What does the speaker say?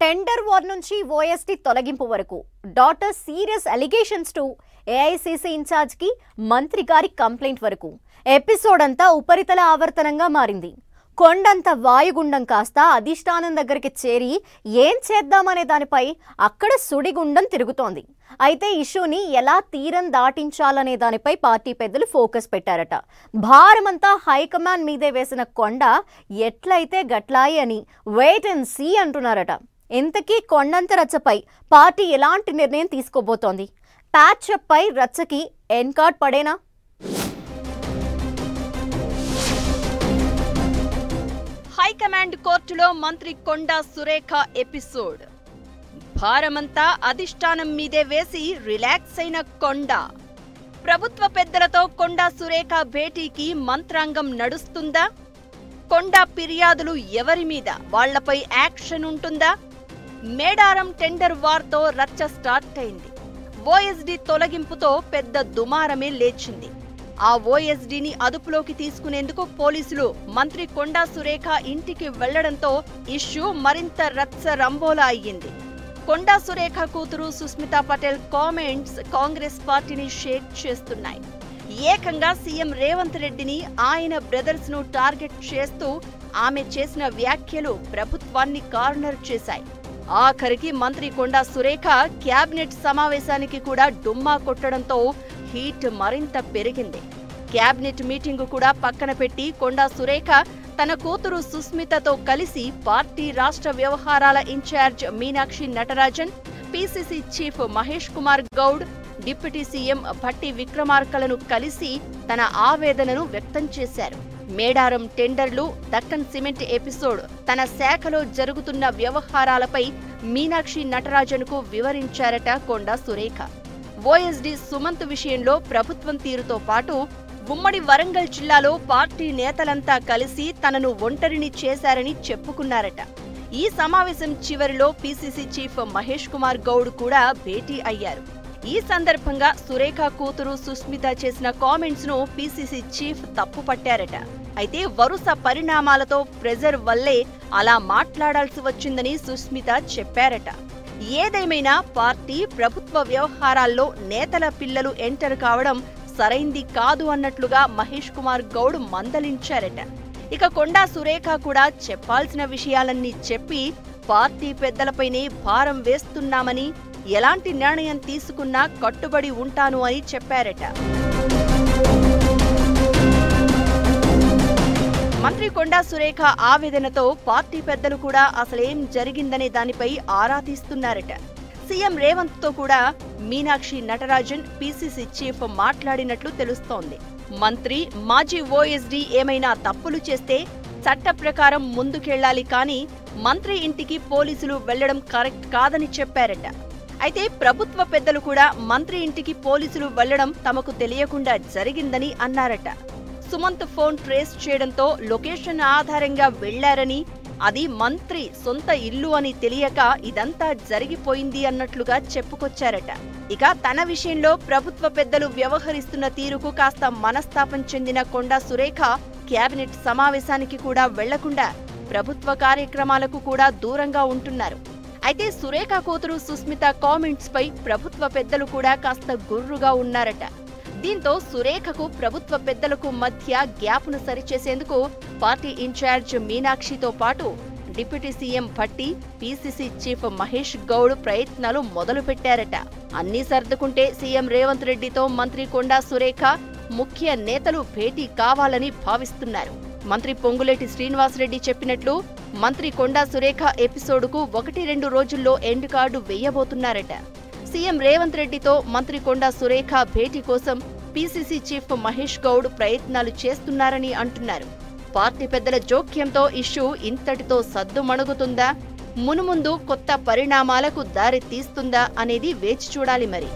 Tender war నుంచి OST తొలగింపు వరకు daughter serious allegations to AICC incharge కి మంత్రి గారి కంప్లైంట్ వరకు ఎపిసోడ్ అంతా ఉపరితల ఆవర్తనంగా మారింది. కొండంత వాయుగుండం కాస్త అధిష్టానం దగ్గరికి చేరి ఏం చేద్దామనే దానిపై అక్కడ సుడిగుండం తిరుగుతోంది. అయితే ఇష్యూని ఎలా తీరం దాటించాలనే దానిపై పార్టీ పెద్దలు ఫోకస్ పెట్టారట. భారమంతా హైకమాండ్ మీదే వేసిన కొండ ఎట్లయితే గట్లాయి అని వెయిట్ అండ్ సీ అంటున్నారట. ఇంతకీ కొండంత రచ్చపై పార్టీ ఎలాంటి నిర్ణయం తీసుకోబోతోంది? ప్యాచప్ పై రచ్చకి ఎన్కార్డ్ పడేనా? హైకమాండ్ కోర్టులో మంత్రి కొండా సురేఖ ఎపిసోడ్. భారమంతా అధిష్టానం మీదే వేసి రిలాక్స్ అయిన కొండా. ప్రభుత్వ పెద్దలతో కొండా సురేఖ భేటీకి మంత్రాంగం నడుస్తుందా? కొండా ఫిర్యాదులు ఎవరి మీద, వాళ్లపై యాక్షన్ ఉంటుందా? మేడారం టెండర్ వార్తో రచ్చ స్టార్ట్ అయింది. ఓఎస్డీ తొలగింపుతో పెద్ద దుమారమే లేచింది. ఆ ఓఎస్డీని అదుపులోకి తీసుకునేందుకు పోలీసులు మంత్రి కొండా సురేఖ ఇంటికి వెళ్లడంతో ఇష్యూ మరింత రచ్చ రంబోలా అయ్యింది. కొండా సురేఖ కూతురు సుస్మితా పటేల్ కామెంట్స్ కాంగ్రెస్ పార్టీని షేక్ చేస్తున్నాయి. ఏకంగా సీఎం రేవంత్ రెడ్డిని, ఆయన బ్రదర్స్ ను టార్గెట్ చేస్తూ ఆమె చేసిన వ్యాఖ్యలు ప్రభుత్వాన్ని కార్నర్ చేశాయి. ఆఖరికి మంత్రి కొండా సురేఖ క్యాబినెట్ సమావేశానికి కూడా డుమ్మా కొట్టడంతో హీట్ మరింత పెరిగింది. క్యాబినెట్ మీటింగు కూడా పక్కన పెట్టి కొండా సురేఖ తన కూతురు సుస్మితతో కలిసి పార్టీ రాష్ట్ర వ్యవహారాల incharge Meenakshi Natarajan, PCC chief Mahesh Kumar Goud, deputy CM Bhatti విక్రమార్కలను కలిసి తన ఆవేదనను వ్యక్తం చేశారు. మేడారం టెండర్లు, దక్కన్ సిమెంట్ ఎపిసోడ్, తన శాఖలో జరుగుతున్న వ్యవహారాలపై మీనాక్షి నటరాజన్కు వివరించారట కొండా సురేఖ. ఓఎస్డీ సుమంత్ విషయంలో ప్రభుత్వం తీరుతో పాటు ఉమ్మడి వరంగల్ జిల్లాలో పార్టీ నేతలంతా కలిసి తనను ఒంటరిని చేశారని చెప్పుకున్నారట. ఈ సమావేశం చివరిలో పీసీసీ చీఫ్ మహేష్ కుమార్ గౌడ్ కూడా భేటీ అయ్యారు. ఈ సందర్భంగా సురేఖ కూతురు సుస్మిత చేసిన కామెంట్స్ ను పీసీసీ చీఫ్ తప్పుపట్టారట. అయితే వరుస పరిణామాలతో ప్రెజర్ వల్లే అలా మాట్లాడాల్సి వచ్చిందని సుస్మిత చెప్పారట. ఏదేమైనా పార్టీ, ప్రభుత్వ వ్యవహారాల్లో నేతల పిల్లలు ఎంటర్ కావడం సరైంది కాదు అన్నట్లుగా మహేష్ కుమార్ గౌడ్ మందలించారట. ఇక కొండా సురేఖ కూడా చెప్పాల్సిన విషయాలన్నీ చెప్పి పార్టీ పెద్దలపైనే భారం వేస్తున్నామని, ఎలాంటి నిర్ణయం తీసుకున్నా కట్టుబడి ఉంటాను అని చెప్పారట. మంత్రి కొండా సురేఖ ఆవేదనతో పార్టీ పెద్దలు కూడా అసలేం జరిగిందనే దానిపై ఆరా తీస్తున్నారట. సీఎం రేవంత్ తో కూడా మీనాక్షి నటరాజన్, పీసీసీ చీఫ్ మాట్లాడినట్లు తెలుస్తోంది. మంత్రి, మాజీ ఓఎస్డీ ఏమైనా తప్పులు చేస్తే చట్ట ప్రకారం ముందుకెళ్లాలి, కానీ మంత్రి ఇంటికి పోలీసులు వెళ్లడం కరెక్ట్ కాదని చెప్పారట. అయితే ప్రభుత్వ పెద్దలు కూడా మంత్రి ఇంటికి పోలీసులు వెళ్లడం తమకు తెలియకుండా జరిగిందని అన్నారట. సుమంత్ ఫోన్ ట్రేస్ చేయడంతో లొకేషన్ ఆధారంగా వెళ్లారని, అది మంత్రి సొంత ఇల్లు అని తెలియక ఇదంతా జరిగిపోయింది అన్నట్లుగా చెప్పుకొచ్చారట. ఇక తన విషయంలో ప్రభుత్వ పెద్దలు వ్యవహరిస్తున్న తీరుకు కాస్త మనస్తాపం చెందిన కొండా సురేఖ క్యాబినెట్ సమావేశానికి కూడా వెళ్లకుండా ప్రభుత్వ కార్యక్రమాలకు కూడా దూరంగా ఉంటున్నారు. అయితే సురేఖ కూతురు సుస్మిత కామెంట్స్ పై ప్రభుత్వ పెద్దలు కూడా కాస్త గుర్రుగా ఉన్నారట. దీంతో సురేఖకు ప్రభుత్వ పెద్దలకు మధ్య గ్యాప్ను సరిచేసేందుకు పార్టీ ఇన్ఛార్జ్ మీనాక్షితో పాటు deputy CM Bhatti, PCC chief Mahesh Goud ప్రయత్నాలు మొదలుపెట్టారట. అన్నీ సర్దుకుంటే సీఎం రేవంత్ రెడ్డితో మంత్రి కొండా సురేఖ, ముఖ్య నేతలు భేటీ కావాలని భావిస్తున్నారు. మంత్రి పొంగులేటి శ్రీనివాసరెడ్డి చెప్పినట్లు మంత్రి కొండా సురేఖ ఎపిసోడ్కు 1-2 రోజుల్లో ఎండ్ కార్డు వేయబోతున్నారట. సీఎం రేవంత్ రెడ్డితో మంత్రి కొండా సురేఖ భేటీ కోసం పీసీసీ చీఫ్ మహేష్ గౌడ్ ప్రయత్నాలు చేస్తున్నారని అంటున్నారు. పార్టీ పెద్దల జోక్యంతో ఇష్యూ ఇంతటితో సద్దుమణుగుతుందా, మునుముందు కొత్త పరిణామాలకు దారి తీస్తుందా అనేది వేచి చూడాలి మరి.